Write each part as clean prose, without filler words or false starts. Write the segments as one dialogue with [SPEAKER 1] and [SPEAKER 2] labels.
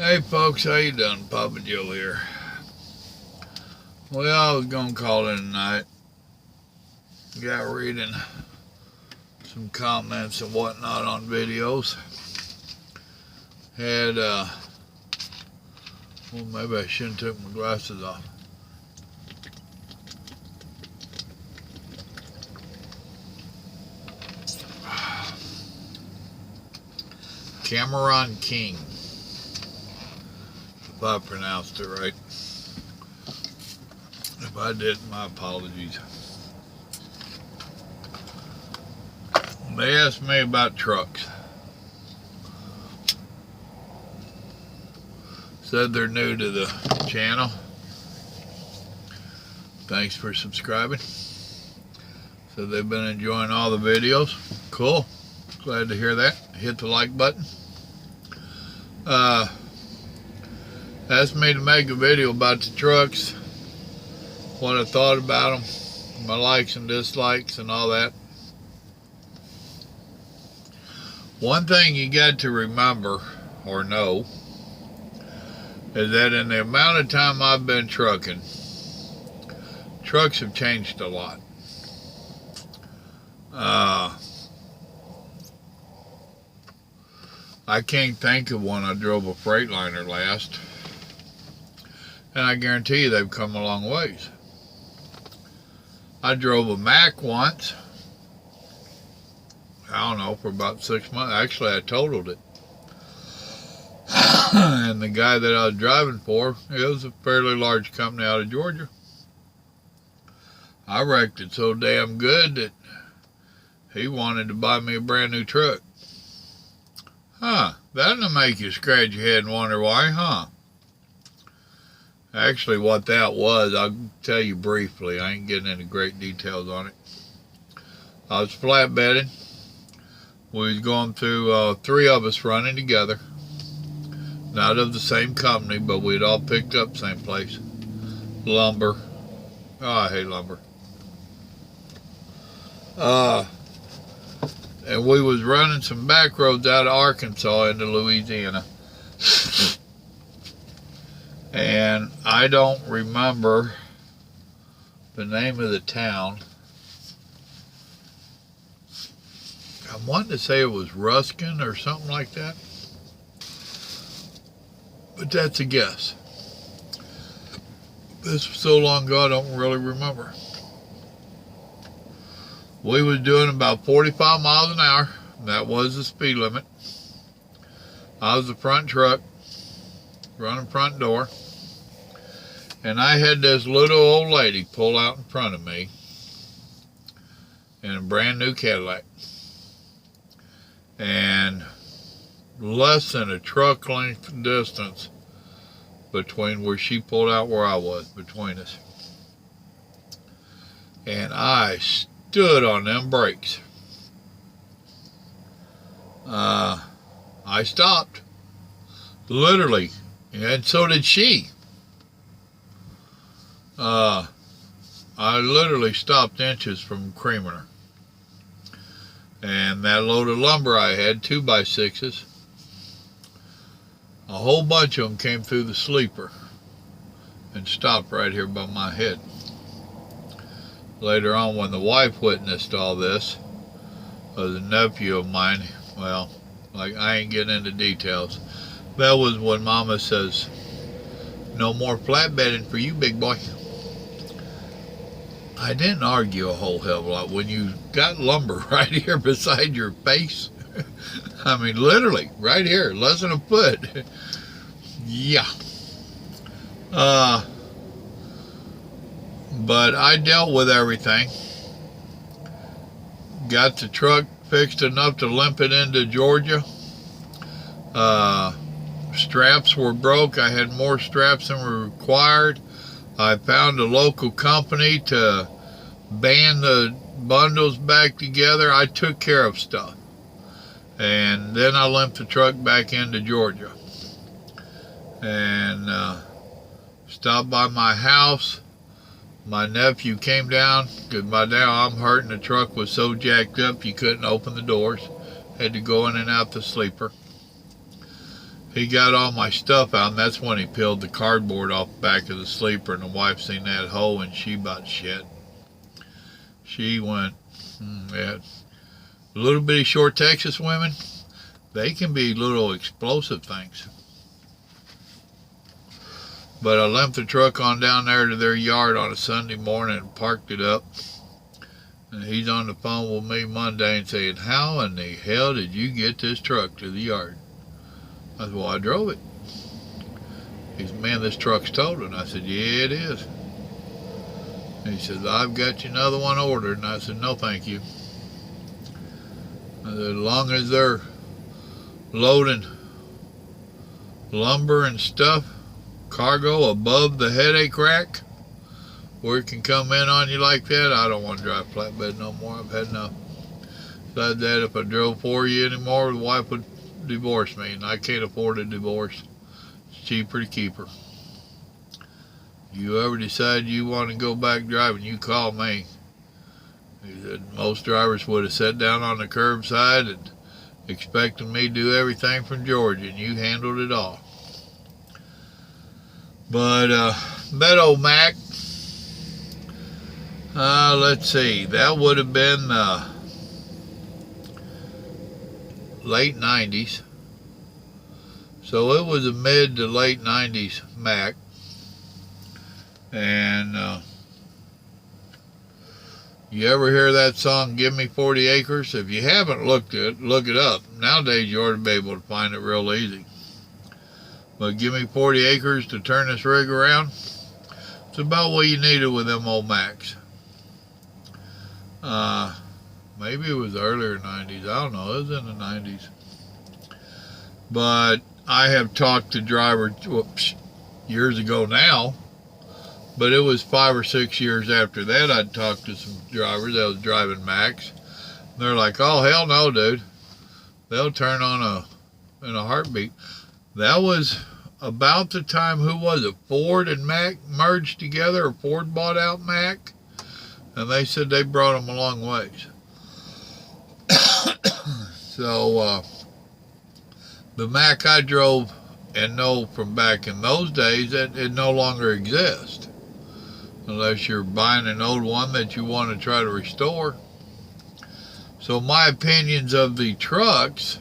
[SPEAKER 1] Hey folks, how you doing? Papa Joe here. Well, I was gonna call it a night. Got reading some comments and whatnot on videos. Had well, maybe I shouldn't take my glasses off. Cameron King, if I pronounced it right. If I didn't, my apologies. They asked me about trucks. Said they're new to the channel. Thanks for subscribing. Said they've been enjoying all the videos. Cool. Glad to hear that. Hit the like button. Asked me to make a video about the trucks, what I thought about them, my likes and dislikes and all that. One thing you got to remember or know is that in the amount of time I've been trucking, trucks have changed a lot. I can't think of when I drove a Freightliner last, and I guarantee you they've come a long ways. I drove a Mack once, I don't know, for about 6 months. Actually, I totaled it. And the guy that I was driving for, it was a fairly large company out of Georgia. I wrecked it so damn good that he wanted to buy me a brand new truck. Huh, that'll make you scratch your head and wonder why, huh? Actually, what that was, I'll tell you briefly. I ain't getting into great details on it. I was flatbedding. We was going through, 3 of us running together. Not of the same company, but we'd all picked up same place. Lumber. Oh, I hate lumber. And we was running some back roads out of Arkansas into Louisiana. And I don't remember the name of the town. I'm wanting to say it was Ruskin or something like that. But that's a guess. This was so long ago I don't really remember. We was doing about 45 miles an hour. That was the speed limit. I was the front truck, running front door. And I had this little old lady pull out in front of me in a brand new Cadillac. And less than a truck length distance between where she pulled out where I was, between us. And I stood on them brakes. I stopped, literally, and so did she. I literally stopped inches from creaming her. And that load of lumber I had, 2x6s, a whole bunch of them came through the sleeper and stopped right here by my head. Later on, when the wife witnessed all this, was a nephew of mine, well, like, I ain't getting into details. That was when Mama says, "No more flatbedding for you, big boy." I didn't argue a whole hell of a lot. When you got lumber right here beside your face, I mean, literally, right here, less than a foot. Yeah. But I dealt with everything. Got the truck fixed enough to limp it into Georgia. Straps were broke. I had more straps than were required. I found a local company to band the bundles back together. I took care of stuff. And then I limped the truck back into Georgia. And stopped by my house. My nephew came down, because by now I'm hurting. The truck was so jacked up you couldn't open the doors. Had to go in and out the sleeper. he got all my stuff out, and that's when he peeled the cardboard off the back of the sleeper, and the wife seen that hole, and she about shit. She went, yeah. Little bitty short Texas women, they can be little explosive things. But I left the truck on down there to their yard on a Sunday morning and parked it up. And he's on the phone with me Monday and saying, how in the hell did you get this truck to the yard? I said, well, I drove it. He said, man, this truck's totaled. I said, yeah, it is. He said, I've got you another one ordered. And I said, no, thank you. I said, as long as they're loading lumber and stuff, cargo above the headache rack, where it can come in on you like that, I don't want to drive flatbed no more. I've had enough. Besides that, if I drove for you anymore, the wife would divorce me, and I can't afford a divorce. It's cheaper to keep her. You ever decide you want to go back driving, you call me. He said most drivers would have sat down on the curbside and expected me to do everything from Georgia, and you handled it all. But that old Mac, let's see, that would have been late 90s. So it was a mid to late 90s Mac. And you ever hear that song, Give Me 40 Acres? If you haven't looked it, look it up. Nowadays you ought to be able to find it real easy. But give me 40 acres to turn this rig around. It's about what you needed with them old Macs. Maybe it was earlier 90s. I don't know. It was in the 90s. But I have talked to drivers years ago now. But it was 5 or 6 years after that I'd talked to some drivers that was driving Macs. They're like, oh, hell no, dude. They'll turn on in a heartbeat. That was about the time, who was it? Ford and Mac merged together, or Ford bought out Mac. And they said they brought them a long ways. So, the Mac I drove and know from back in those days, it no longer exists. Unless you're buying an old one that you want to try to restore. So my opinions of the trucks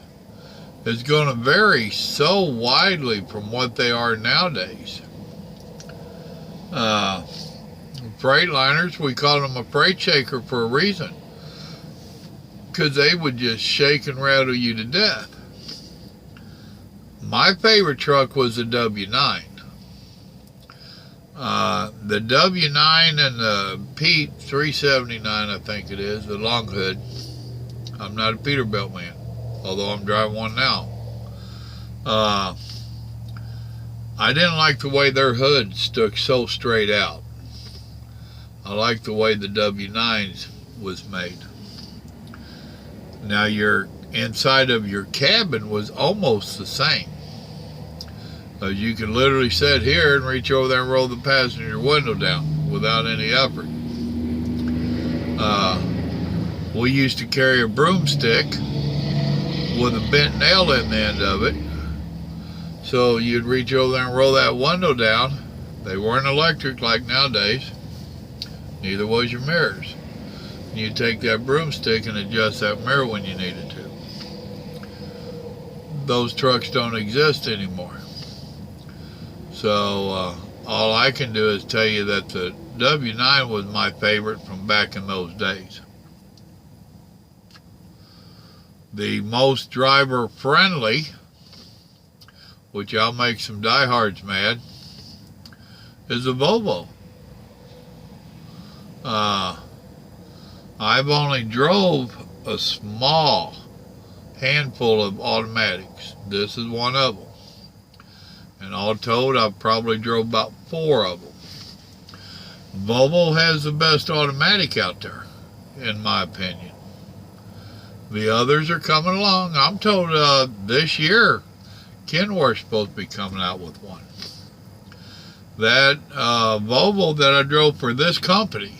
[SPEAKER 1] is going to vary so widely from what they are nowadays. Freightliners, we call them a freight shaker for a reason. Because they would just shake and rattle you to death. My favorite truck was the W9. The W9 and the Pete 379, I think it is, the long hood. I'm not a Peterbilt man, although I'm driving one now. I didn't like the way their hood stuck so straight out. I like the way the W9s was made. Now your inside of your cabin was almost the same. You could literally sit here and reach over there and roll the passenger window down without any effort. We used to carry a broomstick with a bent nail in the end of it. So you'd reach over there and roll that window down. They weren't electric like nowadays. Neither was your mirrors. You'd take that broomstick and adjust that mirror when you needed to. Those trucks don't exist anymore. So all I can do is tell you that the W9 was my favorite from back in those days. The most driver friendly, which I'll make some diehards mad, is a Volvo. I've only drove a small handful of automatics. This is one of them. And all told, I've probably drove about 4 of them. Volvo has the best automatic out there, in my opinion. The others are coming along. I'm told this year, Kenworth's supposed to be coming out with one. That Volvo that I drove for this company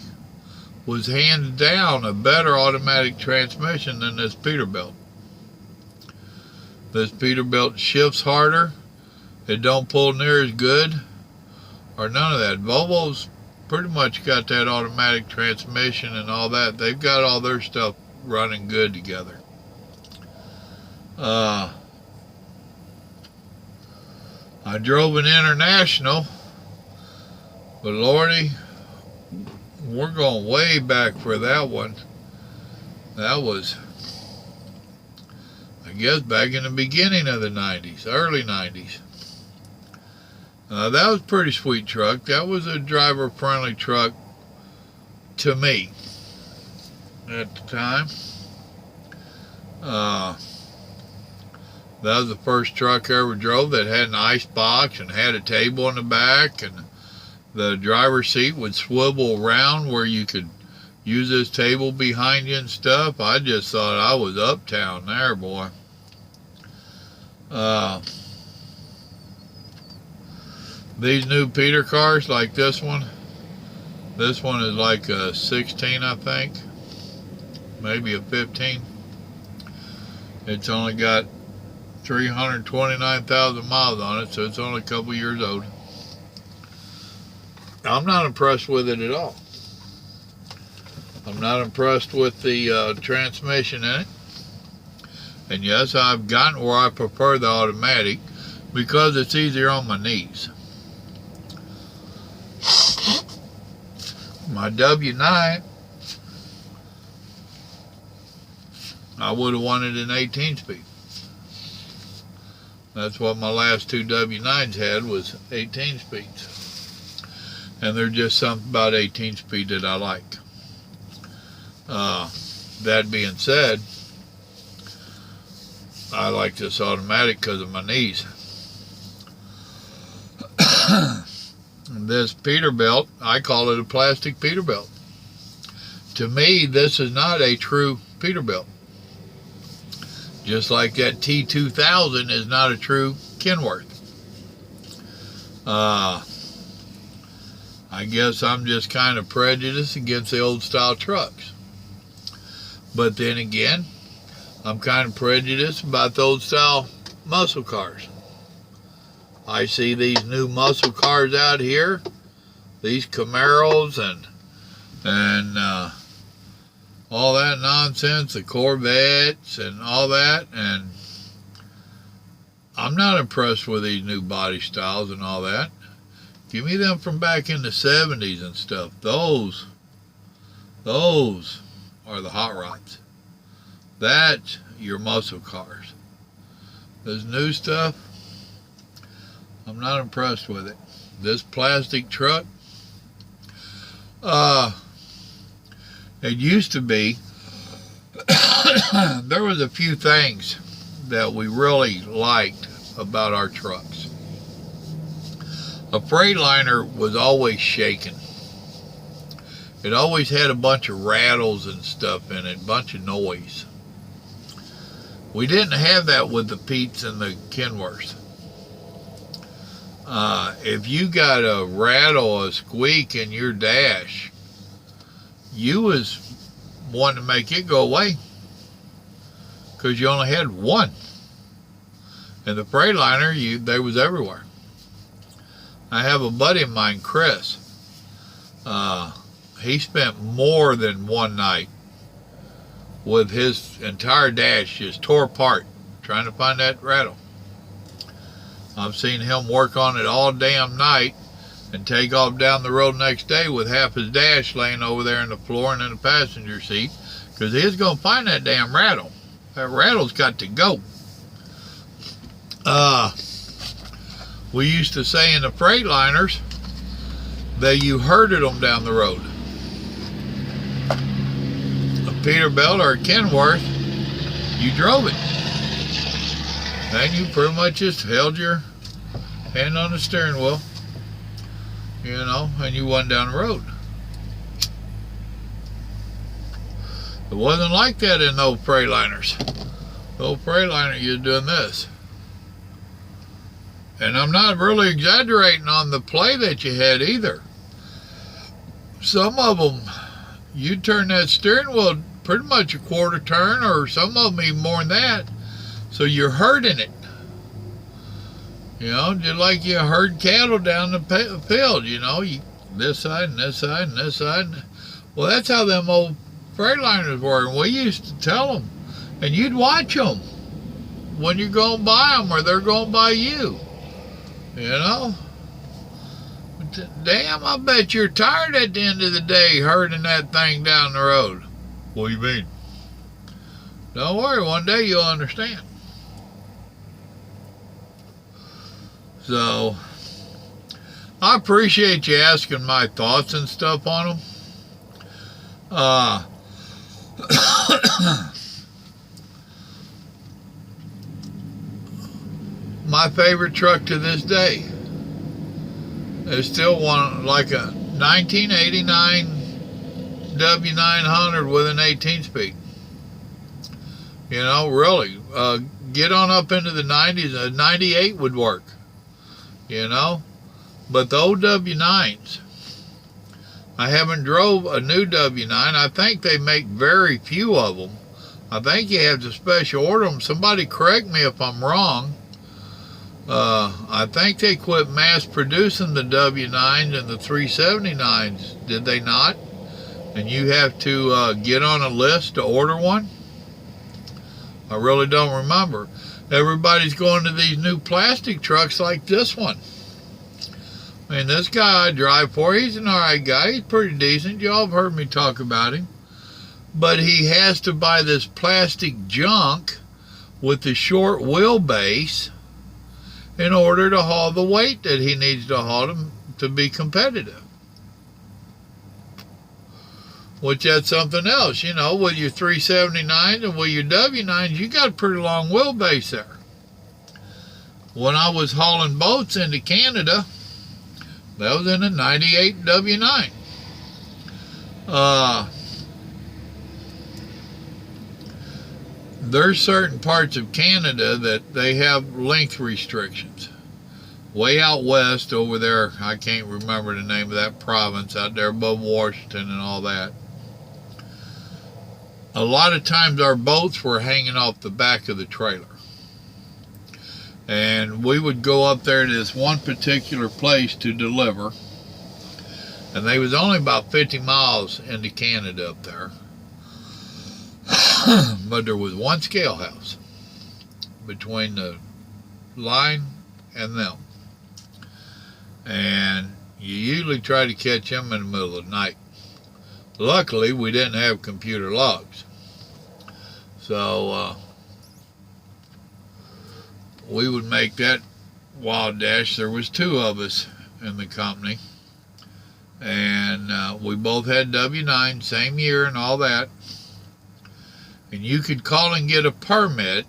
[SPEAKER 1] was hands down a better automatic transmission than this Peterbilt. This Peterbilt shifts harder. It don't pull near as good or none of that. Volvo's pretty much got that automatic transmission and all that. They've got all their stuff running good together. I drove an International, but Lordy, we're going way back for that one. That was, I guess, back in the beginning of the 90s, early 90s. That was a pretty sweet truck. That was a driver-friendly truck to me at the time. That was the first truck I ever drove that had an ice box and had a table in the back, and the driver's seat would swivel around where you could use this table behind you and stuff. I just thought I was uptown there, boy. These new Peter cars like this one is like a 16, I think, maybe a 15. It's only got 329,000 miles on it, so it's only a couple years old. I'm not impressed with it at all. I'm not impressed with the transmission in it. And yes, I've gotten where I prefer the automatic because it's easier on my knees. My W9, I would have wanted an 18-speed. That's what my last two W9s had, was 18 speeds. And there's just something about 18 speed that I like. That being said, I like this automatic because of my knees. This Peterbilt, I call it a plastic Peterbilt. To me, this is not a true Peterbilt. Just like that T2000 is not a true Kenworth. I guess I'm just kind of prejudiced against the old style trucks. But then again, I'm kind of prejudiced about the old style muscle cars. I see these new muscle cars out here, these Camaros and all that nonsense, the Corvettes and all that, and I'm not impressed with these new body styles and all that. Give me them from back in the 70s and stuff. Those are the hot rods. That's your muscle cars. This new stuff, I'm not impressed with it. This plastic truck, it used to be, there was a few things that we really liked about our trucks. A Freightliner was always shaking. It always had a bunch of rattles and stuff in it, a bunch of noise. We didn't have that with the Petes and the Kenworths. If you got a rattle, a squeak in your dash, you was wanting to make it go away because you only had one. And the Freightliner, they was everywhere. I have a buddy of mine, Chris. He spent more than one night with his entire dash just tore apart trying to find that rattle. I've seen him work on it all damn night and take off down the road next day with half his dash laying over there in the floor and in the passenger seat because he's going to find that damn rattle. That rattle's got to go. We used to say in the Freightliners that you herded them down the road. A Peterbilt or a Kenworth, you drove it. And you pretty much just held your hand on the steering wheel, you know, and you went down the road. It wasn't like that in the old Freightliners. The old Freightliner, you're doing this. And I'm not really exaggerating on the play that you had either. Some of them, you turn that steering wheel pretty much a quarter turn, or some of them even more than that. So you're hurting it. You know, just like you herd cattle down the field, you know, this side and this side and this side. Well, that's how them old Freightliners were. And we used to tell them, and you'd watch them when you're going by them or they're going by you. You know? Damn, I bet you're tired at the end of the day herding that thing down the road. What do you mean? Don't worry, one day you'll understand. So, I appreciate you asking my thoughts and stuff on them. My favorite truck to this day is still one, like a 1989 W900 with an 18-speed. You know, really, get on up into the 90s. A 98 would work, you know. But the old W9s, I haven't drove a new W9. I think they make very few of them. I think you have to special order them. Somebody correct me if I'm wrong. I think they quit mass producing the W9s and the 379s, did they not? And you have to get on a list to order one? I really don't remember. Everybody's going to these new plastic trucks like this one. I mean, this guy I drive for, he's an alright guy. He's pretty decent. Y'all have heard me talk about him. But he has to buy this plastic junk with the short wheelbase in order to haul the weight that he needs to haul to be competitive. Which that's something else, you know, with your 379 and with your W9s, you got a pretty long wheelbase there. When I was hauling boats into Canada, that was in a 98 W9. There's certain parts of Canada that they have length restrictions. Way out west over there, I can't remember the name of that province out there above Washington and all that. A lot of times our boats were hanging off the back of the trailer. And we would go up there to this one particular place to deliver. And they was only about 50 miles into Canada up there. But there was one scale house between the line and them. And you usually try to catch them in the middle of the night. Luckily, we didn't have computer logs. So, we would make that wild dash. There was two of us in the company. And we both had W9, same year and all that. And you could call and get a permit,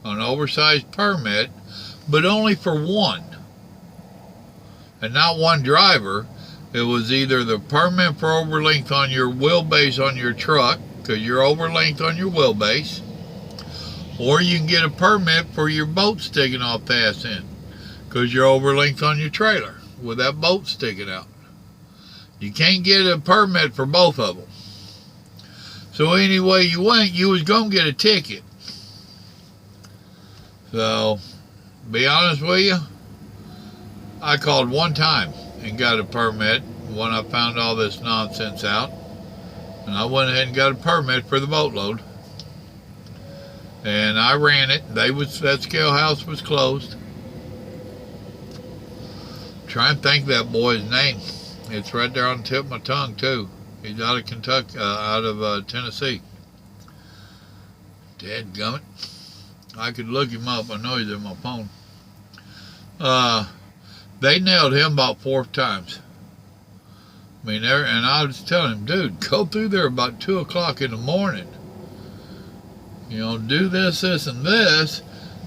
[SPEAKER 1] an oversized permit, but only for one. And not one driver. It was either the permit for overlength on your wheelbase on your truck, because you're overlength on your wheelbase, or you can get a permit for your boat sticking off the ass end, because you're overlength on your trailer with that boat sticking out. You can't get a permit for both of them. So anyway you went, you was going to get a ticket. So, be honest with you, I called one time and got a permit when I found all this nonsense out. And I went ahead and got a permit for the boatload. And I ran it. That scale house was closed. Try and think of that boy's name. It's right there on the tip of my tongue too. He's out of Kentucky, out of Tennessee. Dadgummit. I could look him up. I know he's in my phone. They nailed him about 4 times. I mean, and I was telling him, dude, go through there about 2 o'clock in the morning. You know, do this, this, and this.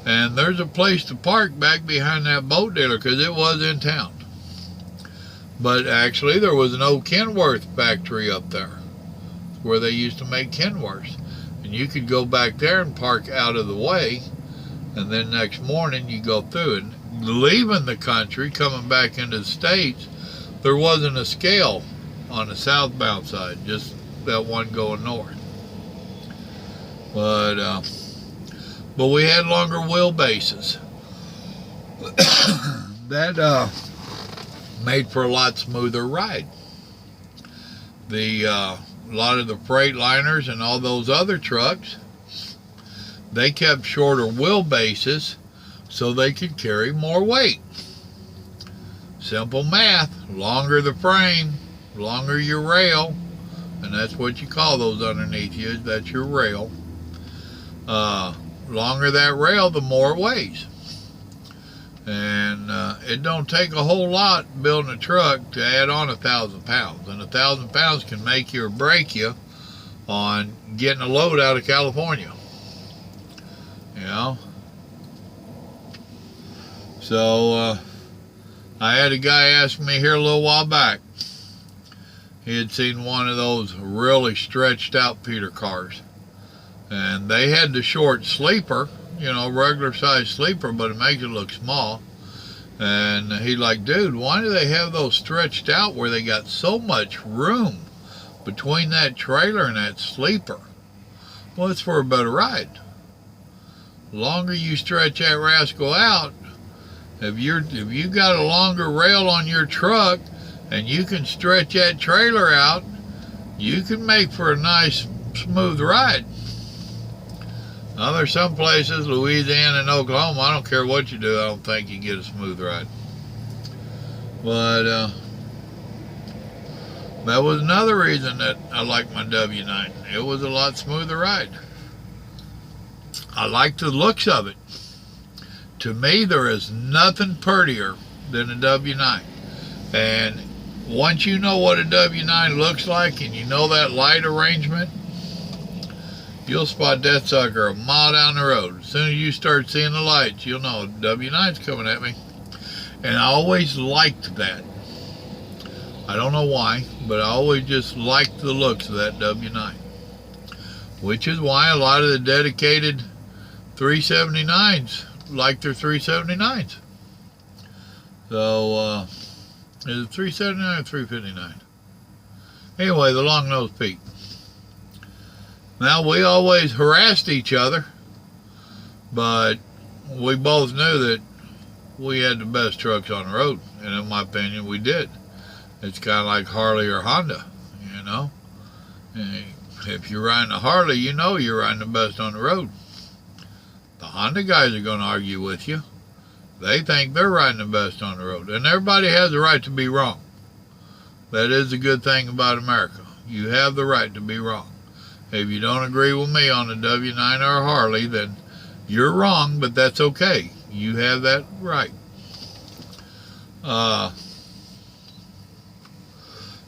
[SPEAKER 1] And there's a place to park back behind that boat dealer because it was in town. But actually, there was an old Kenworth factory up there where they used to make Kenworths. And you could go back there and park out of the way. And then next morning, you go through. And leaving the country, coming back into the States, there wasn't a scale on the southbound side, just that one going north. But we had longer wheelbases. that made for a lot smoother ride. A lot of the Freightliners and all those other trucks, they kept shorter wheelbases so they could carry more weight. Simple math. Longer the frame, longer your rail, and that's what you call those underneath you. That's your rail. Longer that rail, the more it weighs. And it don't take a whole lot building a truck to add on 1,000 pounds. And 1,000 pounds can make you or break you on getting a load out of California. You know? So, I had a guy ask me here a little while back. He had seen one of those really stretched out Peter cars. And they had the short sleeper, you know, regular size sleeper, but it makes it look small. And he like, dude, why do they have those stretched out where they got so much room between that trailer and that sleeper? Well, it's for a better ride. The longer you stretch that rascal out, if you got a longer rail on your truck and you can stretch that trailer out, you can make for a nice smooth ride. Now, there's some places, Louisiana and Oklahoma, I don't care what you do, I don't think you get a smooth ride. But that was another reason that I like my W9. It was a lot smoother ride. I like the looks of it. To me, there is nothing prettier than a W9. And once you know what a W9 looks like and you know that light arrangement, you'll spot that sucker a mile down the road. As soon as you start seeing the lights, you'll know W9's coming at me. And I always liked that. I don't know why, but I always just liked the looks of that W9. Which is why a lot of the dedicated 379s like their 379s. So, is it 379 or 359? Anyway, the long-nosed Pete. Now, we always harassed each other, but we both knew that we had the best trucks on the road, and in my opinion, we did. It's kind of like Harley or Honda, you know. And if you're riding a Harley, you know you're riding the best on the road. The Honda guys are going to argue with you. They think they're riding the best on the road, and everybody has the right to be wrong. That is the good thing about America. You have the right to be wrong. If you don't agree with me on a W9 or a Harley, then you're wrong, but that's okay. You have that right.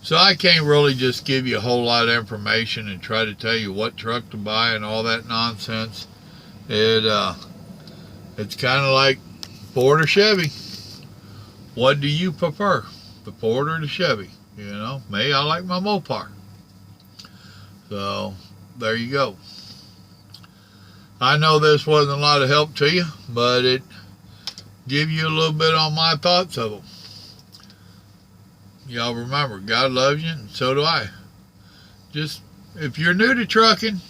[SPEAKER 1] So I can't really just give you a whole lot of information and try to tell you what truck to buy and all that nonsense. It's kind of like Ford or Chevy. What do you prefer, the Ford or the Chevy? You know, me, I like my Mopar. So, there you go. I know this wasn't a lot of help to you, but it give you a little bit on my thoughts of them. Y'all remember, God loves you, and so do I. Just, if you're new to trucking,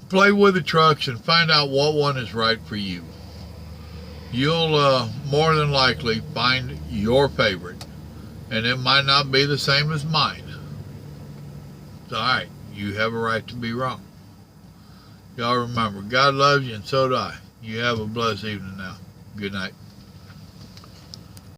[SPEAKER 1] play with the trucks and find out what one is right for you. You'll more than likely find your favorite, and it might not be the same as mine. It's alright. You have a right to be wrong. Y'all remember, God loves you, and so do I. You have a blessed evening now. Good night.